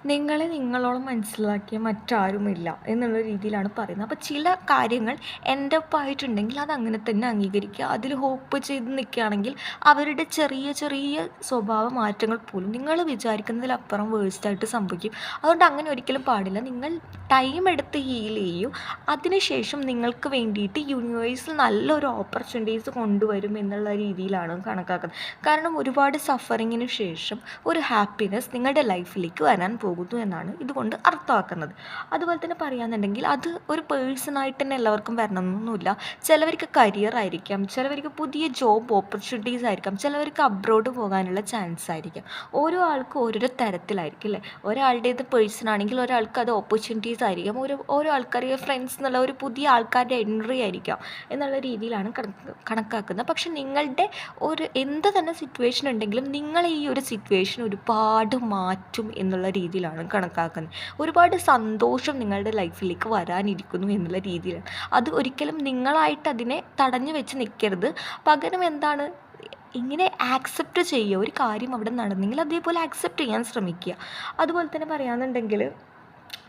നിങ്ങളെ നിങ്ങളോളം മനസ്സിലാക്കിയ മറ്റാരുമില്ല എന്നുള്ള രീതിയിലാണ് പറയുന്നത്. അപ്പോൾ ചില കാര്യങ്ങൾ എൻ്റെ ഒപ്പമായിട്ടുണ്ടെങ്കിൽ അത് അങ്ങനെ തന്നെ അംഗീകരിക്കുക. അതിൽ ഹോപ്പ് ചെയ്ത് നിൽക്കുകയാണെങ്കിൽ അവരുടെ ചെറിയ ചെറിയ സ്വഭാവ മാറ്റങ്ങൾ പോലും നിങ്ങൾ വിചാരിക്കുന്നതിലപ്പുറം വേഴ്സ്റ്റായിട്ട് സംഭവിക്കും. അതുകൊണ്ട് അങ്ങനെ ഒരിക്കലും പാടില്ല. നിങ്ങൾ ടൈം എടുത്ത് ഹീൽ ചെയ്യൂ. അതിനുശേഷം നിങ്ങൾക്ക് വേണ്ടിയിട്ട് യൂണിവേഴ്സിൽ നല്ലൊരു ഓപ്പർച്യൂണിറ്റീസ് കൊണ്ടുവരും എന്നുള്ള രീതിയിലാണ് കണക്കാക്കുന്നത്. കാരണം ഒരുപാട് സഫറിങ്ങിന് ശേഷം ഒരു ഹാപ്പിനെസ് നിങ്ങളുടെ ലൈഫിലേക്ക് വരാൻ പോകും എന്നാണ് ഇതുകൊണ്ട് അർത്ഥമാക്കുന്നത്. അതുപോലെ തന്നെ പറയാന്നുണ്ടെങ്കിൽ അത് ഒരു പേഴ്സണായിട്ട് തന്നെ എല്ലാവർക്കും വരണമെന്നൊന്നുമില്ല. ചിലവർക്ക് കരിയർ ആയിരിക്കാം, ചിലവർക്ക് പുതിയ ജോബ് ഓപ്പർച്യൂണിറ്റീസ് ആയിരിക്കാം, ചിലവർക്ക് അബ്രോഡ് പോകാനുള്ള ചാൻസ് ആയിരിക്കാം. ഓരോ ആൾക്കും ഓരോരോ തരത്തിലായിരിക്കും അല്ലേ. ഒരാളുടേത് പേഴ്സൺ ആണെങ്കിൽ ഒരാൾക്ക് അത് ഓപ്പർച്യൂണിറ്റീസ് ആയിരിക്കാം, ഓരോ ആൾക്കാർ ഫ്രണ്ട്സ് എന്നുള്ള ഒരു പുതിയ ആൾക്കാരുടെ എൻട്രി ആയിരിക്കാം എന്നുള്ള രീതിയിലാണ് കണക്കാക്കുന്നത്. പക്ഷെ നിങ്ങളുടെ ഒരു എന്ത് തന്നെ സിറ്റുവേഷൻ ഉണ്ടെങ്കിലും നിങ്ങൾ ഈ ഒരു സിറ്റുവേഷൻ ഒരുപാട് മാറ്റും എന്നുള്ള രീതിയിലാണ് കണക്കാക്കുന്നത്. ഒരുപാട് സന്തോഷം നിങ്ങളുടെ ലൈഫിലേക്ക് വരാനിരിക്കുന്നു എന്നുള്ള രീതിയിലാണ്. അത് ഒരിക്കലും നിങ്ങളായിട്ട് അതിനെ തടഞ്ഞു വെച്ച് നിൽക്കരുത്. പകരം എന്താണ്, ഇങ്ങനെ ആക്സെപ്റ്റ് ചെയ്യുക. ഒരു കാര്യം അവിടെ നടന്നെങ്കിൽ അതേപോലെ ആക്സെപ്റ്റ് ചെയ്യാൻ ശ്രമിക്കുക. അതുപോലെ തന്നെ പറയാമെന്നുണ്ടെങ്കിൽ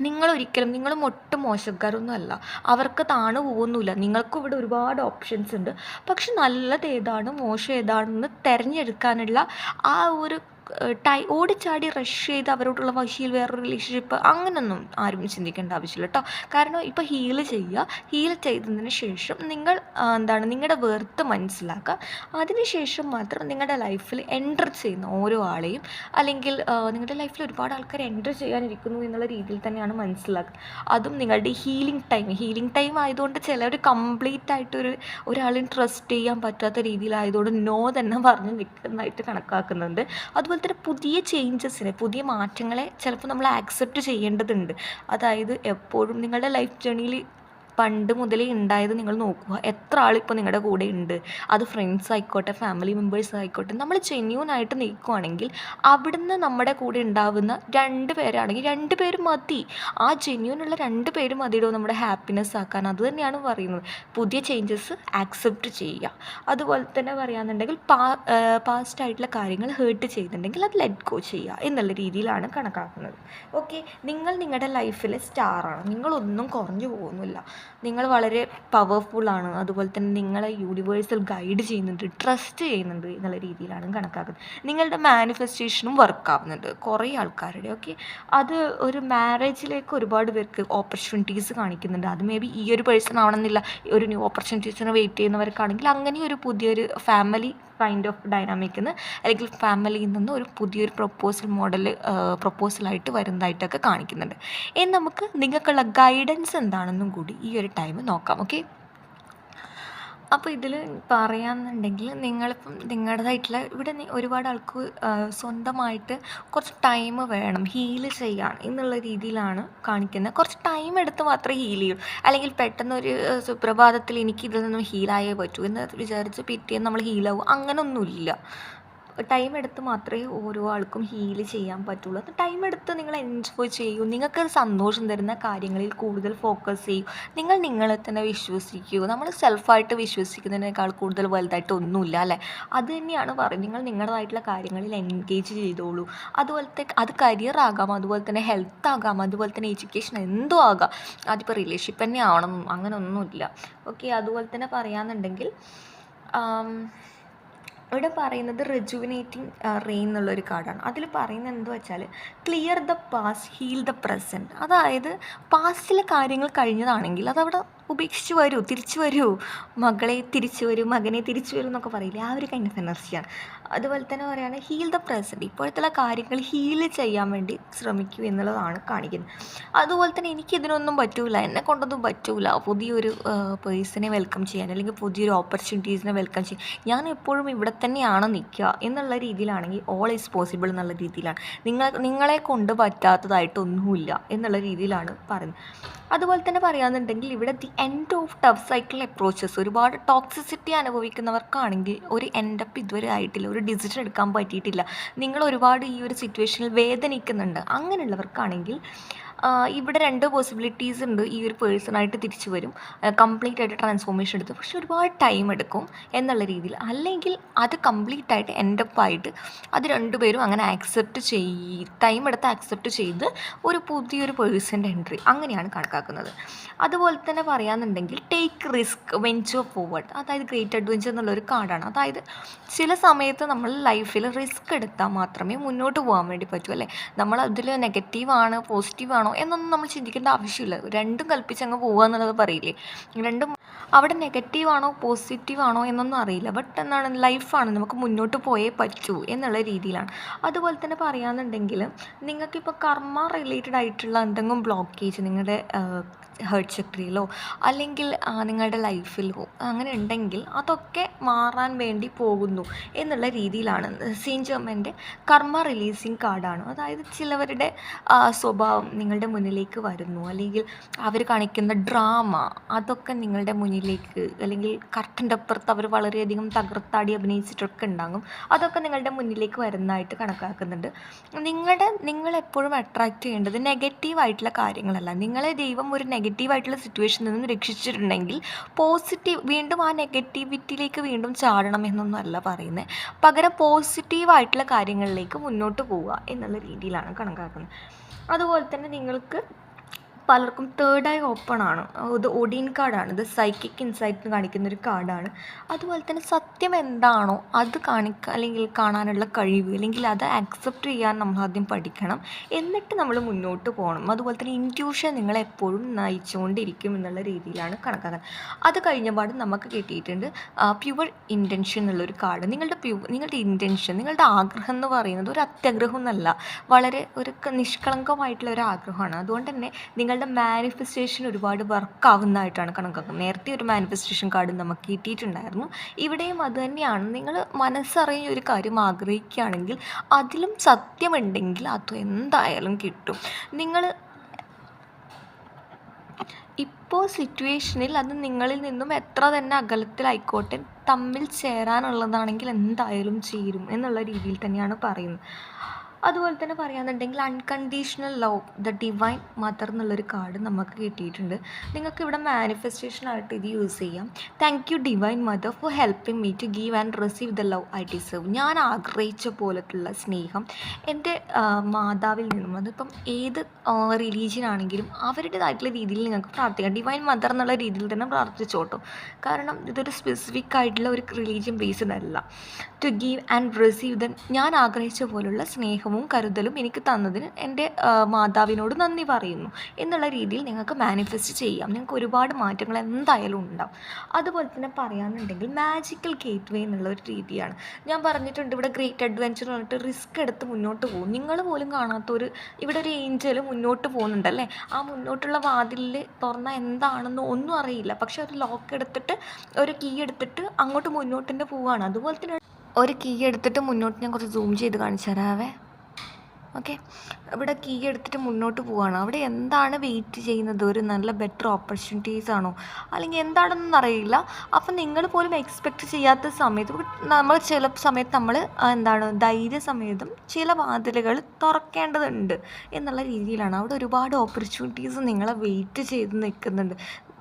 നിങ്ങളും ഒട്ടും മോശക്കാരൊന്നും അല്ല. അവർക്ക് താണു പോകുന്നില്ല. നിങ്ങൾക്കും ഇവിടെ ഒരുപാട് ഓപ്ഷൻസ് ഉണ്ട്. പക്ഷെ നല്ലത് ഏതാണ് മോശം ഏതാണെന്ന് തിരഞ്ഞെടുക്കാനുള്ള ആ ഒരു ഓടിച്ചാടി റഷ് ചെയ്ത് അവരോടുള്ള വാശിയിൽ വേറൊരു റിലേഷൻഷിപ്പ് അങ്ങനൊന്നും ആരും ചിന്തിക്കേണ്ട ആവശ്യമില്ല കേട്ടോ. കാരണം ഇപ്പോൾ ഹീൽ ചെയ്യുക, ഹീൽ ചെയ്തതിന് ശേഷം നിങ്ങൾ നിങ്ങളുടെ വെർത്ത് മനസ്സിലാക്കുക. അതിനുശേഷം മാത്രം നിങ്ങളുടെ ലൈഫിൽ എൻ്റർ ചെയ്യുന്ന ഓരോ ആളെയും, അല്ലെങ്കിൽ നിങ്ങളുടെ ലൈഫിൽ ഒരുപാട് ആൾക്കാർ എൻ്റർ ചെയ്യാനിരിക്കുന്നു എന്നുള്ള രീതിയിൽ തന്നെയാണ് മനസ്സിലാക്കുക. അതും നിങ്ങളുടെ ഹീലിംഗ് ടൈം ആയതുകൊണ്ട് ചിലർ കംപ്ലീറ്റ് ആയിട്ടൊരു ഒരാളെയും ട്രസ്റ്റ് ചെയ്യാൻ പറ്റാത്ത രീതിയിലായതുകൊണ്ട് നോ തന്നെ പറഞ്ഞ് നിൽക്കുന്നതായിട്ട് കണക്കാക്കുന്നുണ്ട്. അതുപോലെ തന്നെ പുതിയ മാറ്റങ്ങളെ ചിലപ്പോൾ നമ്മൾ ആക്സെപ്റ്റ് ചെയ്യേണ്ടതുണ്ട്. അതായത് എപ്പോഴും നിങ്ങളുടെ ലൈഫ് ജേണിയിൽ പണ്ട് മുതലേ ഉണ്ടായത് നിങ്ങൾ നോക്കുക, എത്ര ആളിപ്പോൾ നിങ്ങളുടെ കൂടെ ഉണ്ട്. അത് ഫ്രണ്ട്സ് ആയിക്കോട്ടെ, ഫാമിലി മെമ്പേഴ്സ് ആയിക്കോട്ടെ, നമ്മൾ ജെന്യൂനായിട്ട് നിൽക്കുകയാണെങ്കിൽ അവിടുന്ന് നമ്മുടെ കൂടെ ഉണ്ടാവുന്ന 2 പേരാണെങ്കിൽ 2 പേര് മതി. ആ ജെന്യൂനുള്ള 2 പേര് മതിയിടോ നമ്മുടെ ഹാപ്പിനെസ് ആക്കാൻ. അത് തന്നെയാണ് പറയുന്നത്. പുതിയ ചേഞ്ചസ് ആക്സെപ്റ്റ് ചെയ്യുക. അതുപോലെ തന്നെ പറയുകയാണെന്നുണ്ടെങ്കിൽ പാസ്റ്റ് ആയിട്ടുള്ള കാര്യങ്ങൾ ഹേർട്ട് ചെയ്തിട്ടുണ്ടെങ്കിൽ അത് ലെറ്റ് ഗോ ചെയ്യുക എന്നുള്ള രീതിയിലാണ് കണക്കാക്കുന്നത്. ഓക്കെ, നിങ്ങൾ നിങ്ങളുടെ ലൈഫിലെ സ്റ്റാറാണ്. നിങ്ങളൊന്നും കുറഞ്ഞു പോകുന്നില്ല. നിങ്ങൾ വളരെ പവർഫുള്ളാണ്. അതുപോലെ തന്നെ നിങ്ങളെ യൂണിവേഴ്സൽ ഗൈഡ് ചെയ്യുന്നുണ്ട്, ട്രസ്റ്റ് ചെയ്യുന്നുണ്ട് എന്നുള്ള രീതിയിലാണ് കണക്കാക്കുന്നത്. നിങ്ങളുടെ മാനിഫെസ്റ്റേഷനും വർക്കാവുന്നുണ്ട് കുറേ ആൾക്കാരുടെ. ഓക്കെ, അത് ഒരു മാരേജിലേക്ക് ഒരുപാട് പേർക്ക് ഓപ്പർച്യൂണിറ്റീസ് കാണിക്കുന്നുണ്ട്. അത് മേ ബി ഈ ഒരു പേഴ്സൺ ആവണമെന്നില്ല. ഒരു ന്യൂ ഓപ്പർച്യൂണിറ്റീസിന് വെയിറ്റ് ചെയ്യുന്നവർക്കാണെങ്കിൽ അങ്ങനെ ഒരു പുതിയൊരു ഫാമിലി കൈൻഡ് ഓഫ് ഡൈനാമിക്കിൽ അല്ലെങ്കിൽ ഫാമിലിയിൽ നിന്ന് ഒരു പുതിയൊരു പ്രൊപ്പോസലായിട്ട് വരുന്നതായിട്ടൊക്കെ കാണിക്കുന്നുണ്ട്. ഇനി നമുക്ക് നിങ്ങൾക്കുള്ള ഗൈഡൻസ് എന്താണെന്നും കൂടി ഈ ഒരു ടൈം നോക്കാം. ഓക്കെ, അപ്പോൾ ഇതിൽ പറയാമെന്നുണ്ടെങ്കിൽ നിങ്ങളിപ്പം നിങ്ങളുടേതായിട്ടുള്ള ഇവിടെ ഒരുപാട് ആൾക്ക് സ്വന്തമായിട്ട് കുറച്ച് ടൈം വേണം ഹീൽ ചെയ്യാൻ എന്നുള്ള രീതിയിലാണ് കാണിക്കുന്നത്. കുറച്ച് ടൈം എടുത്ത് മാത്രമേ ഹീൽ ചെയ്യൂ. അല്ലെങ്കിൽ പെട്ടെന്നൊരു സുപ്രഭാതത്തിൽ എനിക്ക് ഇതിൽ നിന്നും ഹീലായേ പറ്റൂ എന്ന് വിചാരിച്ച് പിറ്റേന്ന് നമ്മൾ ഹീലാവും, അങ്ങനൊന്നുമില്ല. ടൈം എടുത്ത് മാത്രമേ ഓരോ ആൾക്കും ഹീൽ ചെയ്യാൻ പറ്റുള്ളൂ. അത് ടൈം എടുത്ത് നിങ്ങൾ എൻജോയ് ചെയ്യൂ. നിങ്ങൾക്ക് സന്തോഷം തരുന്ന കാര്യങ്ങളിൽ കൂടുതൽ ഫോക്കസ് ചെയ്യൂ. നിങ്ങൾ നിങ്ങളെ തന്നെ വിശ്വസിക്കൂ. നമ്മൾ സെൽഫായിട്ട് വിശ്വസിക്കുന്നതിനേക്കാൾ കൂടുതൽ വലുതായിട്ട് ഒന്നുമില്ല അല്ലേ. അത് തന്നെയാണ് പറയുന്നത്. നിങ്ങൾ നിങ്ങളുടേതായിട്ടുള്ള കാര്യങ്ങളിൽ എൻഗേജ് ചെയ്തോളൂ. അത് കരിയർ ആകാം, അതുപോലെ തന്നെ ഹെൽത്ത് ആകാം, അതുപോലെ തന്നെ എഡ്യൂക്കേഷൻ എന്തോ ആകാം. അതിപ്പോൾ റിലേഷൻഷിപ്പ് തന്നെ ആവണം അങ്ങനെയൊന്നുമില്ല. ഓക്കെ, അതുപോലെ തന്നെ പറയാമെന്നുണ്ടെങ്കിൽ ഇവിടെ പറയുന്നത് റെജുവിനേറ്റിംഗ് റെയിൻ എന്നുള്ളൊരു കാർഡാണ്. അതിൽ പറയുന്നത് എന്താ വെച്ചാൽ clear the past, heal the present. അതായത് പാസ്റ്റിലെ കാര്യങ്ങൾ കഴിഞ്ഞതാണെങ്കിൽ അതവിടെ ഉപേക്ഷിച്ച് വരൂ, തിരിച്ചു വരൂ, മകളെ തിരിച്ചു വരൂ, മകനെ തിരിച്ചു വരൂ എന്നൊക്കെ പറയില്ലേ, ആ ഒരു കൈൻഡ് ഓഫ് എനർജിയാണ്. അതുപോലെ തന്നെ പറയുകയാണെങ്കിൽ ഹീൽ ദ പ്രസൻറ്റ്, ഇപ്പോഴത്തെ കാര്യങ്ങൾ ഹീൽ ചെയ്യാൻ വേണ്ടി ശ്രമിക്കൂ എന്നുള്ളതാണ് കാണിക്കുന്നത്. അതുപോലെ തന്നെ എനിക്കിതിനൊന്നും പറ്റൂല, എന്നെ കൊണ്ടൊന്നും പറ്റൂല പുതിയൊരു പേഴ്സണെ വെൽക്കം ചെയ്യാൻ, അല്ലെങ്കിൽ പുതിയൊരു ഓപ്പർച്യൂണിറ്റീസിനെ വെൽക്കം ചെയ്യാൻ, ഞാൻ എപ്പോഴും ഇവിടെ തന്നെയാണ് നിൽക്കുക എന്നുള്ള രീതിയിലാണെങ്കിൽ ഓൾ ഈസ് പോസിബിൾ എന്നുള്ള രീതിയിലാണ്. നിങ്ങളെ കൊണ്ട് പറ്റാത്തതായിട്ടൊന്നുമില്ല എന്നുള്ള രീതിയിലാണ് പറയുന്നത്. അതുപോലെ തന്നെ പറയുകയാണെന്നുണ്ടെങ്കിൽ ഇവിടെ the end of tough cycle approaches, ഒരുപാട് ടോക്സിസിറ്റി അനുഭവിക്കുന്നവർക്കാണെങ്കിൽ ഒരു എൻഡപ്പ് ഇതുവരെ ആയിട്ടില്ല, ഒരു ഡിസിഷൻ എടുക്കാൻ പറ്റിയിട്ടില്ല, നിങ്ങൾ ഒരുപാട് ഈ ഒരു സിറ്റുവേഷനിൽ വേദനിക്കുന്നുണ്ട്, അങ്ങനെയുള്ളവർക്കാണെങ്കിൽ ഇവിടെ 2 പോസിബിലിറ്റീസ് ഉണ്ട്. ഈ ഒരു പേഴ്സണായിട്ട് തിരിച്ചു വരും, കംപ്ലീറ്റ് ആയിട്ട് ട്രാൻസ്ഫോർമേഷൻ എടുത്ത്, പക്ഷെ ഒരുപാട് ടൈം എടുക്കും എന്നുള്ള രീതിയിൽ. അല്ലെങ്കിൽ അത് കംപ്ലീറ്റ് ആയിട്ട് എൻഡപ്പായിട്ട് അത് 2 പേരും അങ്ങനെ ടൈം എടുത്ത് ആക്സെപ്റ്റ് ചെയ്ത് ഒരു പുതിയൊരു പേഴ്സൻ്റെ എൻട്രി അങ്ങനെയാണ് കണക്കാക്കുന്നത്. അതുപോലെ തന്നെ പറയാമെന്നുണ്ടെങ്കിൽ ടേക്ക് റിസ്ക്, വെഞ്ചർ ഫോർവേഡ്, അതായത് ഗ്രേറ്റ് അഡ്വഞ്ചർ എന്നുള്ളൊരു കാർഡാണ്. അതായത് ചില സമയത്ത് നമ്മൾ ലൈഫിൽ റിസ്ക് എടുത്താൽ മാത്രമേ മുന്നോട്ട് പോകാൻ വേണ്ടി പറ്റൂ അല്ലേ. നമ്മൾ അതിൽ നെഗറ്റീവാണ് പോസിറ്റീവാണോ എന്നൊന്നും നമ്മൾ ചിന്തിക്കേണ്ട ആവശ്യമില്ല. രണ്ടും കൽപ്പിച്ചങ്ങ് പോകുക എന്നുള്ളത് പറയില്ലേ, രണ്ടും അവിടെ നെഗറ്റീവാണോ പോസിറ്റീവാണോ എന്നൊന്നും അറിയില്ല. ബട്ട് ലൈഫാണ്, നമുക്ക് മുന്നോട്ട് പോയേ പറ്റൂ എന്നുള്ള രീതിയിലാണ്. അതുപോലെ തന്നെ പറയുകയാണെന്നുണ്ടെങ്കിൽ നിങ്ങൾക്കിപ്പോൾ കർമ്മ റിലേറ്റഡ് ആയിട്ടുള്ള എന്തെങ്കിലും ബ്ലോക്കേജ് നിങ്ങളുടെ ഹേർട്ട് ചക്രയിലോ അല്ലെങ്കിൽ നിങ്ങളുടെ ലൈഫിലോ അങ്ങനെ ഉണ്ടെങ്കിൽ അതൊക്കെ മാറാൻ വേണ്ടി പോകുന്നു എന്നുള്ള രീതിയിലാണ്. സെയിൻറ്റ് ജെർമൻ്റെ കർമ്മ റിലീസിങ് കാർഡാണ്. അതായത് ചിലവരുടെ സ്വഭാവം നിങ്ങളുടെ മുന്നിലേക്ക് വരുന്നു, അല്ലെങ്കിൽ അവർ കാണിക്കുന്ന ഡ്രാമ അതൊക്കെ നിങ്ങളുടെ മുന്നിലേക്ക്, അല്ലെങ്കിൽ കർട്ടൻ്റെ അപ്പുറത്ത് അവർ വളരെയധികം തകർത്താടി അഭിനയിച്ചിട്ടൊക്കെ ഉണ്ടാകും, അതൊക്കെ നിങ്ങളുടെ മുന്നിലേക്ക് വരുന്നതായിട്ട് കണക്കാക്കുന്നുണ്ട്. നിങ്ങളെപ്പോഴും അട്രാക്റ്റ് ചെയ്യേണ്ടത് നെഗറ്റീവായിട്ടുള്ള കാര്യങ്ങളല്ല. നിങ്ങളെ ദൈവം ഒരു നെഗറ്റീവായിട്ടുള്ള സിറ്റുവേഷനിൽ നിന്ന് രക്ഷിച്ചിട്ടുണ്ടെങ്കിൽ വീണ്ടും ആ നെഗറ്റിവിറ്റിയിലേക്ക് വീണ്ടും ചാടണം എന്നൊന്നും അല്ല പറയുന്നത്. പകരം പോസിറ്റീവായിട്ടുള്ള കാര്യങ്ങളിലേക്ക് മുന്നോട്ട് പോവുക എന്നുള്ള രീതിയിലാണ് കണക്കാക്കുന്നത്. അതുപോലെ തന്നെ നിങ്ങൾക്ക് പലർക്കും തേർഡ് ഐ ഓപ്പൺ ആണ്. ഇത് ഒഡീൻ കാർഡാണ്. ഇത് സൈക്കിക് ഇൻസൈറ്റ് കാണിക്കുന്ന ഒരു കാർഡാണ്. അതുപോലെ തന്നെ സത്യം എന്താണോ അത് അല്ലെങ്കിൽ കാണാനുള്ള കഴിവ്, അല്ലെങ്കിൽ അത് അക്സെപ്റ്റ് ചെയ്യാൻ നമ്മൾ ആദ്യം പഠിക്കണം. എന്നിട്ട് നമ്മൾ മുന്നോട്ട് പോകണം. അതുപോലെ തന്നെ ഇൻറ്റ്യൂഷൻ നിങ്ങളെപ്പോഴും നയിച്ചുകൊണ്ടിരിക്കും എന്നുള്ള രീതിയിലാണ് കണക്കാക്കുന്നത്. അത് കഴിഞ്ഞപാട് നമുക്ക് കിട്ടിയിട്ടുണ്ട് പ്യുവർ ഇൻറ്റൻഷൻ എന്നുള്ളൊരു കാർഡ്. നിങ്ങളുടെ ഇൻറ്റൻഷൻ, നിങ്ങളുടെ ആഗ്രഹം എന്ന് പറയുന്നത് ഒരു അത്യാഗ്രഹം എന്നല്ല, വളരെ ഒരു നിഷ്കളങ്കമായിട്ടുള്ള ഒരു ആഗ്രഹമാണ്. അതുകൊണ്ട് തന്നെ നിങ്ങളുടെ മാനിഫെസ്റ്റേഷൻ ഒരുപാട് വർക്കാവുന്നതായിട്ടാണ് കണക്കാക്കുന്നത്. നേരത്തെ ഒരു മാനിഫെസ്റ്റേഷൻ കാർഡ് നമുക്ക് കിട്ടിയിട്ടുണ്ടായിരുന്നു. ഇവിടെയും അത് തന്നെയാണ്. നിങ്ങൾ മനസ്സറിഞ്ഞ ഒരു കാര്യം ആഗ്രഹിക്കുകയാണെങ്കിൽ അതിലും സത്യമുണ്ടെങ്കിൽ അത് എന്തായാലും കിട്ടും. നിങ്ങൾ ഇപ്പോൾ സിറ്റുവേഷനിൽ അത് നിങ്ങളിൽ നിന്നും എത്ര തന്നെ അകലത്തിലായിക്കോട്ടെ തമ്മിൽ ചേരാനുള്ളതാണെങ്കിൽ എന്തായാലും ചേരും എന്നുള്ള രീതിയിൽ തന്നെയാണ് പറയുന്നത്. അതുപോലെ തന്നെ പറയുകയാണെന്നുണ്ടെങ്കിൽ unconditional love, the divine mother എന്നുള്ളൊരു കാർഡ് നമുക്ക് കിട്ടിയിട്ടുണ്ട്. നിങ്ങൾക്ക് ഇവിടെ മാനിഫെസ്റ്റേഷനായിട്ട് ഇത് യൂസ് ചെയ്യാം. Thank you divine mother for helping me to give and receive the love I deserve. ഞാൻ ആഗ്രഹിച്ച പോലത്തുള്ള സ്നേഹം എൻ്റെ മാതാവിൽ നിന്നും, അതിപ്പം ഏത് റിലീജിയൻ ആണെങ്കിലും അവരുടേതായിട്ടുള്ള രീതിയിൽ നിങ്ങൾക്ക് പ്രാർത്ഥിക്കാം. ഡിവൈൻ മദർ എന്നുള്ള രീതിയിൽ തന്നെ പ്രാർത്ഥിച്ചോട്ടോ. കാരണം ഇതൊരു സ്പെസിഫിക് ആയിട്ടുള്ള ഒരു റിലീജിയൻ ബേസ്ഡ് അല്ല. To give and receive the, ഞാൻ ആഗ്രഹിച്ച പോലുള്ള സ്നേഹവും കരുതലും എനിക്ക് തന്നതിന് എൻ്റെ മാതാവിനോട് നന്ദി പറയുന്നു എന്നുള്ള രീതിയിൽ നിങ്ങൾക്ക് മാനിഫെസ്റ്റ് ചെയ്യാം. നിങ്ങൾക്ക് ഒരുപാട് മാറ്റങ്ങൾ എന്തായാലും ഉണ്ടാവും. അതുപോലെ തന്നെ പറയാനുണ്ടെങ്കിൽ മാജിക്കൽ ഗേറ്റ് വേ എന്നുള്ള ഒരു രീതിയാണ്. ഞാൻ പറഞ്ഞിട്ടുണ്ട് ഇവിടെ ഗ്രേറ്റ് അഡ്വെഞ്ചർ പറഞ്ഞിട്ട് റിസ്ക് എടുത്ത് മുന്നോട്ട് പോകും. നിങ്ങൾ പോലും കാണാത്തൊരു, ഇവിടെ ഒരു ഏഞ്ചൽ മുന്നോട്ട് പോകുന്നുണ്ടല്ലേ, ആ മുന്നോട്ടുള്ള വാതിലിൽ തുറന്നാൽ എന്താണെന്ന് ഒന്നും അറിയില്ല, പക്ഷെ ഒരു ലോക്ക് എടുത്തിട്ട് ഒരു കീ എടുത്തിട്ട് അങ്ങോട്ട് മുന്നോട്ട് തന്നെ പോവുകയാണ്. അതുപോലെ തന്നെ ഒരു കീ എടുത്തിട്ട് മുന്നോട്ട് ഞാൻ കുറച്ച് സൂം ചെയ്ത് കാണിച്ചു തരാവേ. ഓക്കെ, ഇവിടെ കീ എടുത്തിട്ട് മുന്നോട്ട് പോവുകയാണ്. അവിടെ എന്താണ് വെയിറ്റ് ചെയ്യുന്നത്? ഒരു നല്ല ബെറ്റർ ഓപ്പർച്യൂണിറ്റീസ് ആണോ അല്ലെങ്കിൽ എന്താണെന്നൊന്നും അറിയില്ല. അപ്പം നിങ്ങൾ പോലും എക്സ്പെക്റ്റ് ചെയ്യാത്ത സമയത്ത് നമ്മൾ ചില സമയത്ത് നമ്മൾ ധൈര്യസമേതം ചില വാതിലുകൾ തുറക്കേണ്ടതുണ്ട് എന്നുള്ള രീതിയിലാണ്. അവിടെ ഒരുപാട് ഓപ്പർച്യൂണിറ്റീസ് നിങ്ങളെ വെയിറ്റ് ചെയ്ത് നിൽക്കുന്നുണ്ട്.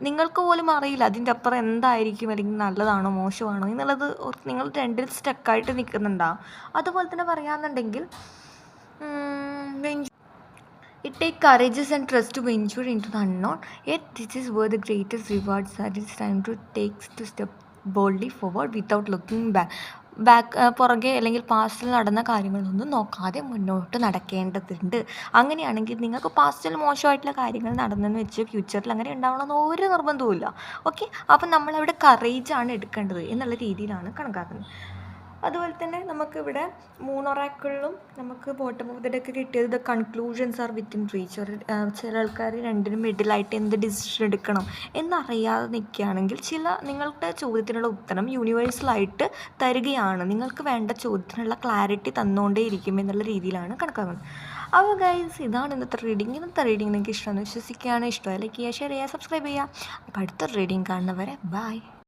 നിങ്ങൾക്ക് പോലും അറിയില്ല അതിൻ്റെ അപ്പുറം എന്തായിരിക്കും, അല്ലെങ്കിൽ നല്ലതാണോ മോശമാണോ എന്നുള്ളത്. നിങ്ങൾ രണ്ടിൽ സ്റ്റക്കായിട്ട് നിൽക്കുന്നുണ്ടാവും. അതുപോലെ തന്നെ പറയാമെന്നുണ്ടെങ്കിൽ it takes courage and trust to venture into the unknown, yet this is where the greatest rewards are. It's time to step boldly forward without looking പുറകെ അല്ലെങ്കിൽ പാസ്റ്റിൽ നടന്ന കാര്യങ്ങളൊന്നും നോക്കാതെ മുന്നോട്ട് നടക്കേണ്ടതുണ്ട്. അങ്ങനെയാണെങ്കിൽ നിങ്ങൾക്ക് പാസ്റ്റിൽ മോശമായിട്ടുള്ള കാര്യങ്ങൾ നടന്നെന്ന് വെച്ച് ഫ്യൂച്ചറിൽ അങ്ങനെ ഉണ്ടാവണമെന്ന് ഒരു നിർബന്ധവുമില്ല. ഓക്കെ, അപ്പം നമ്മളവിടെ കറേജാണ് എടുക്കേണ്ടത് എന്നുള്ള രീതിയിലാണ് കണക്കാക്കുന്നത്. അതുപോലെ തന്നെ നമുക്കിവിടെ 3 ഒറാക്കിളിലും നമുക്ക് ബോട്ടം ഓഫ് ദ ഡെക്ക് കിട്ടിയത് the conclusions are within reach. ചില ആൾക്കാർ രണ്ടിനും മിഡിലായിട്ട് എന്ത് ഡിസിഷൻ എടുക്കണം എന്നറിയാതെ നിൽക്കുകയാണെങ്കിൽ നിങ്ങളുടെ ചോദ്യത്തിനുള്ള ഉത്തരം യൂണിവേഴ്സലായിട്ട് തരികയാണ്. നിങ്ങൾക്ക് വേണ്ട ചോദ്യത്തിനുള്ള ക്ലാരിറ്റി തന്നുകൊണ്ടേയിരിക്കും എന്നുള്ള രീതിയിലാണ് കണക്കാക്കുന്നത്. അപ്പോൾ ഗൈസ്, ഇതാണ് ഇന്നത്തെ റീഡിങ്. നിങ്ങൾക്ക് ഇഷ്ടമെന്ന് വിശ്വസിക്കുകയാണ്. ഇഷ്ടമായി ലൈക്ക് ചെയ്യുക, ഷെയർ ചെയ്യുക, സബ്സ്ക്രൈബ് ചെയ്യുക. അപ്പോൾ അടുത്ത റീഡിങ് കാണുന്നവരെ ബൈ.